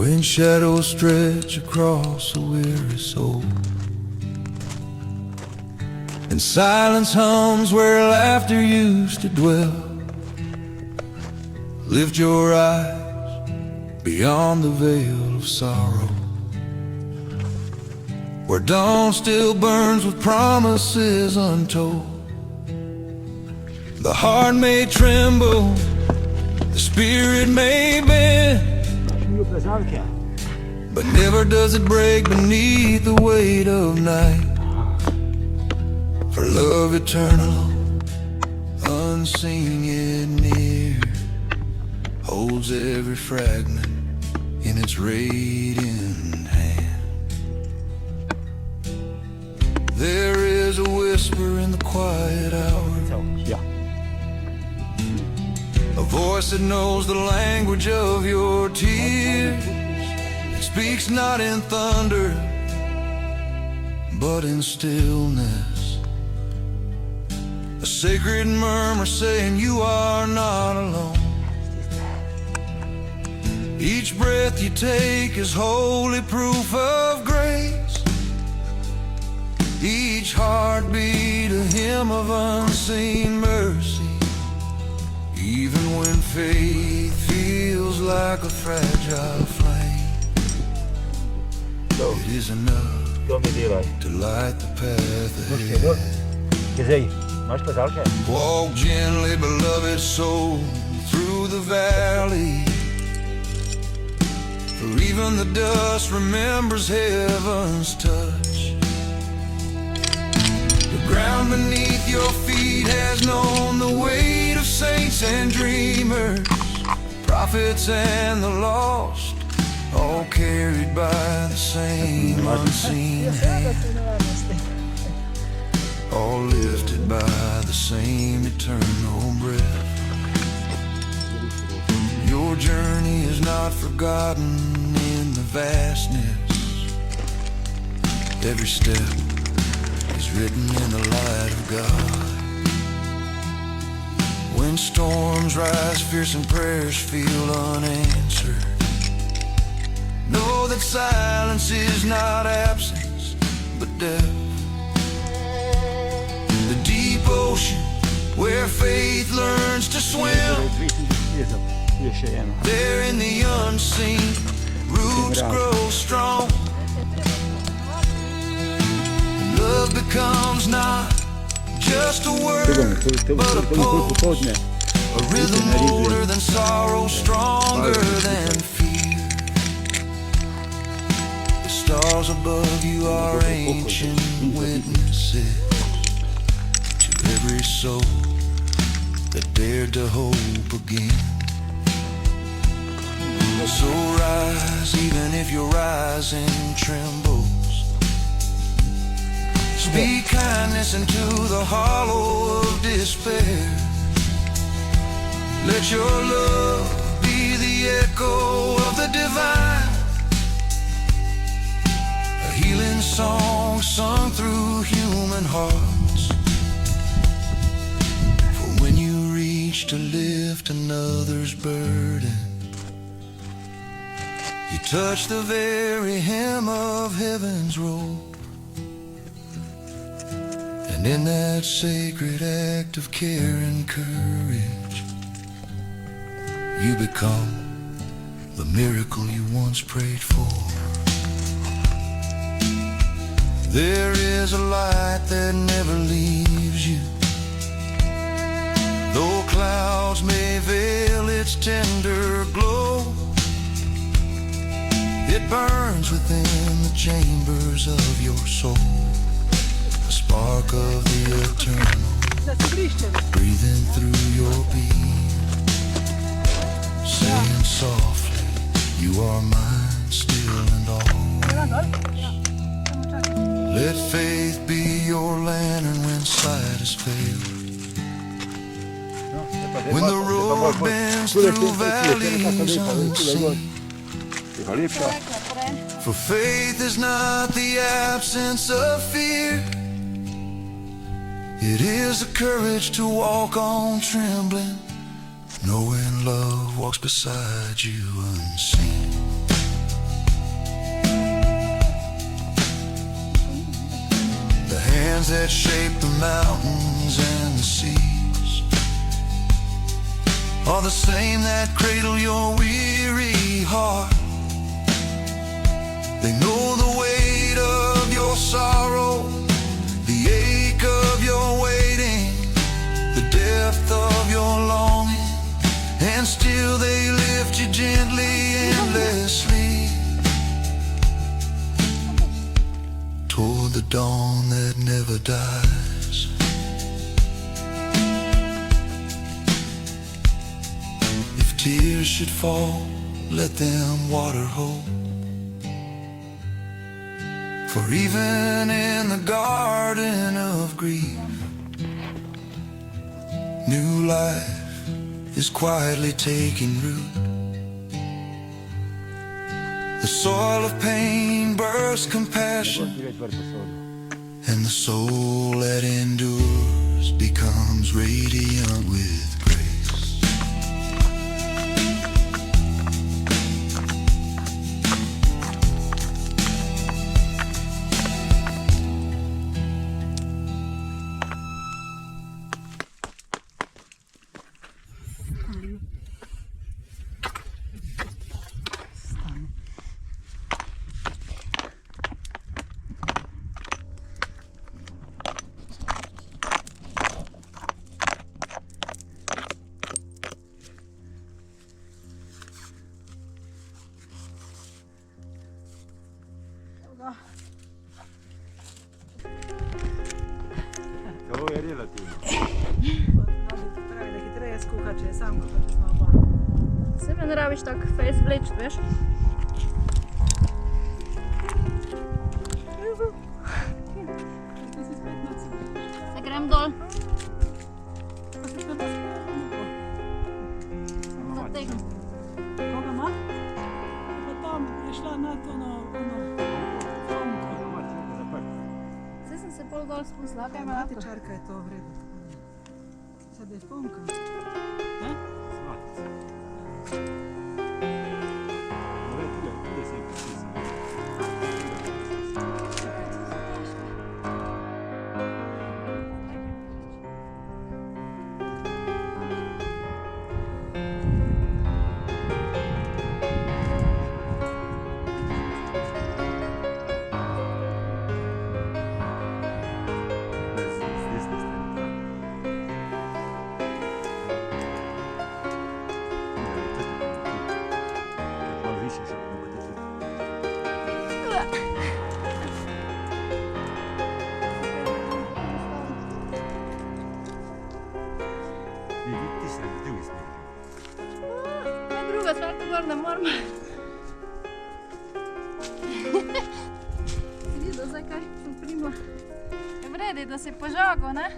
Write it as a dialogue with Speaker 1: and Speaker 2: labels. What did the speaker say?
Speaker 1: when shadows stretch across a weary soul, and silence hums where laughter used to dwell. Lift your eyes beyond the veil of sorrow, where dawn still burns with promises untold. The heart may tremble, the spirit may bend, but never does it break beneath the weight of night. For love eternal, unseen yet near, holds every fragment in its radiant hand. There is a whisper in the quiet hour, a voice that knows the language of your tears. It speaks not in thunder, but in stillness, a sacred murmur saying you are not alone. Each breath you take is holy proof of grace, each heartbeat a hymn of unseen mercy. Even when faith feels like a fragile flame, it is enough to light the path ahead. Walk gently, beloved soul, through the valley, for even the dust remembers heaven's touch. The ground beneath your feet has known the weight of saints and dreamers, prophets and the lost, all carried by the same unseen hand, all lifted by the same eternal breath. Your journey is not forgotten in the vastness. Every step is written in the light of God. When storms rise fierce and prayers feel unanswered, know that silence is not absence, but death. The deep ocean where faith learns to swim, there in the unseen, roots grow strong. Love becomes not just a word, but a pulse, a rhythm older than sorrow, stronger than fear. The stars above you are ancient witnesses to every soul that dared to hope again. So rise, even if your rising trembles. Speak kindness into the hollow of despair. Let your love be the echo of the divine, a healing song sung through human hearts. For when you reach to lift another's burden, you touch the very hem of heaven's robe. And in that sacred act of care and courage, you become the miracle you once prayed for. There is a light that never leaves you, though clouds may veil its tender glow. It burns within the chambers of your soul, a spark of the eternal, breathing through your being, saying softly, you are mine still and always. Let faith be your lantern when sight has failed, when the road bends through valleys unseen. For faith is not the absence of fear, it is the courage to walk on trembling, knowing love walks beside you unseen. hands that shape the mountains and the seas are the same that cradle your weary heart. They know the weight of your sorrow, the ache of your waiting, the depth of your longing, and still they lift you gently, endlessly, toward the dawn that never dies. If tears should fall, let them water hold. For even in the garden of grief, new life is quietly taking root. The soil of pain births compassion, and the soul that endures becomes radiant with grace.
Speaker 2: Ovo je relativno.
Speaker 3: Pravi, da hitreje skuha, če je sam, pa če smo oba.
Speaker 4: Se me ne rabiš tako fejs vleči, veš? Se grem dol. Zategnem.
Speaker 3: Koga ima? Pa tam je šla na to na
Speaker 4: Saj sem se pol dol spustila, kaj ima lahko.
Speaker 3: Matičarka je to vredno. Sad je fonka.
Speaker 2: Smatica. Ove tu se pisano.
Speaker 4: Druga stvar, gor ne moram. Vidi, da zdaj kaj sem primla. Je vredi, da si požagal, ne?